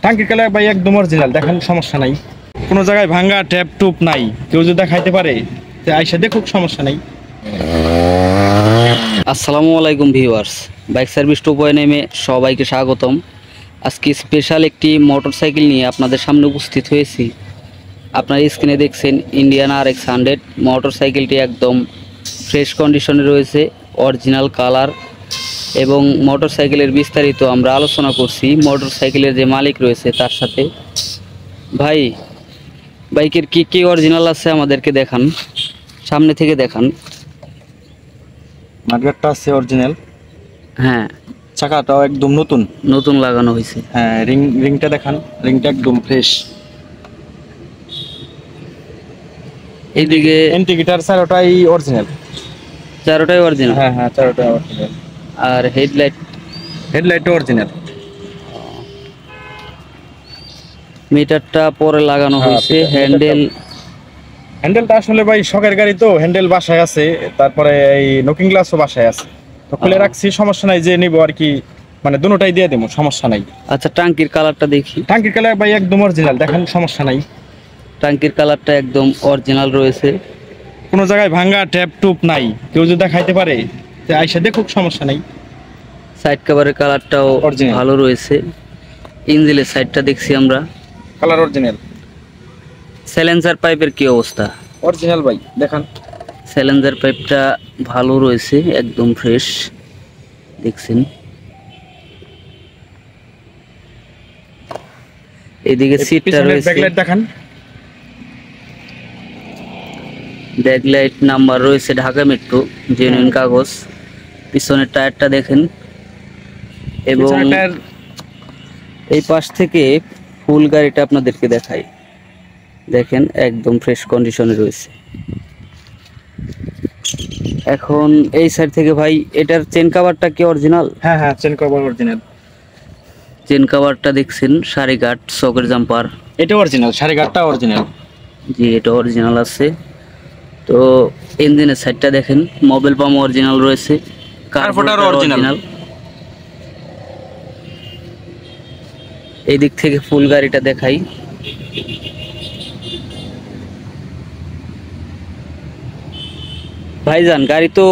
টাঙ্কির colour ভাই একদম original, দেখেন সমস্যা নাই, কোনো জায়গায় ভাঙা ট্যাপ টুপ নাই। কেউ যদি দেখাইতে পারে আইসা দেখুক, সমস্যা নাই। আসসালামু আলাইকুম ভিউয়ার্স, বাইক সার্ভিস 2.9 সবাইকে স্বাগতম। আজকে স্পেশাল একটি মোটরসাইকেল নিয়ে আপনাদের সামনে উপস্থিত হয়েছি। আপনারা স্ক্রিনে দেখছেন ইন্ডিয়ান RX 100 মোটরসাইকেলটি একদম ফ্রেশ কন্ডিশনে রয়েছে, অরিজিনাল কালার এবং মোটরসাইকেলের বিস্তারিত আমরা আলোচনা করছি মোটরসাইকেলের যে মালিক রয়েছে তার সাথে। ভাই, বাইকের কি কি অরিজিনাল আছে আমাদেরকে দেখান, সামনে থেকে দেখান। মার্কেটটা আছে অরিজিনাল, হ্যাঁ, চাকাটাও একদম নতুন নতুন লাগানো হয়েছে। হ্যাঁ, রিংটা দেখান, রিংটা একদম ফ্রেশ। এইদিকে ইন্ডিকেটর চারোটাই অরিজিনাল। চারোটাই অরিজিনাল? হ্যাঁ হ্যাঁ, চারোটাই অরিজিনাল। আর হেডলাইটও অরিজিনাল। মিটারটা পরে লাগানো হয়েছে। হ্যান্ডেলটা আসলে ভাই শখের গাড়ি তো, হ্যান্ডেল বাসায় আছে, তারপরে এই নকিং গ্লাসও বাসায় আছে, তো খুলে রাখছি, সমস্যা নাই, যে নিবো আর কি, মানে দুটোটাই দিয়ে দেবো, সমস্যা নাই। আচ্ছা, টাঙ্কির কালারটা দেখি। টাঙ্কির কালার ভাই একদম অরিজিনাল, দেখেন সমস্যা নাই। টাঙ্কির কালারটা একদম অরিজিনাল রয়েছে, কোনো জায়গায় ভাঙা ট্যাপ টুপ নাই। কেউ যদি দেখাইতে পারে আইসা দেখুক, সমস্যা নাই। সাইড কভারের কালারটাও Original। ভালো রয়েছে। ইঞ্জিনের সাইডটা দেখছি আমরা, কালার অরিজিনাল। স্যালেন্সার পাইপের কি অবস্থা? অরিজিনাল ভাই, দেখান। স্যালেন্সার পাইপটা ভালো রয়েছে, একদম ফ্রেশ দেখছেন। এদিকে সিটটা রয়েছে, ব্যাকলাইট দেখান। ব্যাকলাইট নাম্বার রয়েছে ঢাকা মেট্রো, জেনুইন কাগজ। পিছনের টায়ারটা দেখেন, এবং এই পাশ থেকে ফুল গাড়িটা আপনাদেরকে দেখাই, দেখেন একদম ফ্রেশ কন্ডিশনে রয়েছে। এখন এই সাইড থেকে ভাই, এটার চেন কভারটা কি অরিজিনাল? হ্যাঁ হ্যাঁ, চেন কভার অরিজিনাল। চেন কভারটা দেখছেন, সারি গার্ড, সকের জাম্পার, এটা অরিজিনাল, সাড়ে গাটটা অরিজিনাল। জি, এটা অরিজিনাল আছে। তো ইঞ্জিনের সাইডটা দেখেন, মোবিল পাম্প অরিজিনাল রয়েছে, কার্বোরেটর অরিজিনাল। এই দিক থেকে ফুল গাড়িটা দেখাই। ভাইজান, গাড়ি তো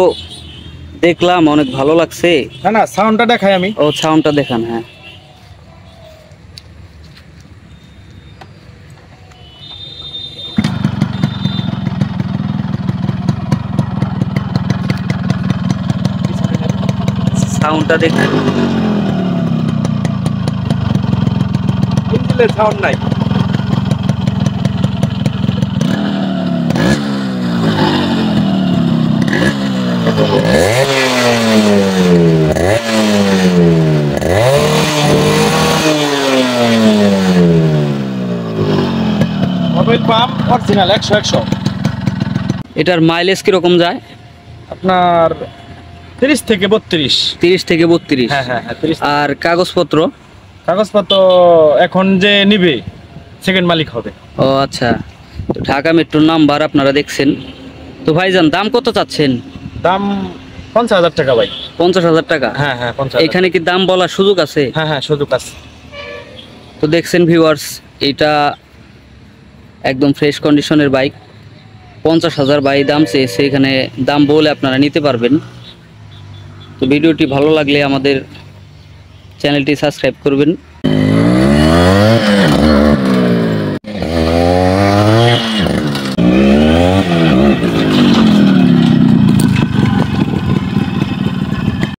দেখলাম অনেক ভালো লাগছে। না না, সাউন্ডটা দেখাই আমি। ও, সাউন্ডটা দেখান। হ্যাঁ, সাউন্ডটা দেখেন। ইঞ্জিনের সাউন্ড নাই। মোবাইল পাম্প অরিজিনাল 100 এটার মাইলেজ কিরকম যায়? আপনার 30 থেকে 32। 30 থেকে 32। হ্যাঁ হ্যাঁ হ্যাঁ, 30। আর কাগজপত্র? কাগজপত্র এখন যে নিবে সেকেন্ড মালিক হবে। ও আচ্ছা, তো ঢাকা মেট্রোর নাম্বার আপনারা দেখছেন। তো ভাইজান, দাম কত চাচ্ছেন? দাম 50,000 টাকা ভাই। 50,000 টাকা? হ্যাঁ হ্যাঁ, 50,000। এখানে কি দাম বলার সুযোগ আছে? হ্যাঁ হ্যাঁ, সুযোগ আছে। তো দেখছেন ভিউয়ার্স, এটা একদম ফ্রেশ কন্ডিশনের বাইক। 50,000 বাই দাম চেয়েছে, এখানে দাম বলে আপনারা নিতে পারবেন। তো ভিডিওটি ভালো লাগলে আমাদের চ্যানেলটি সাবস্ক্রাইব করবেন।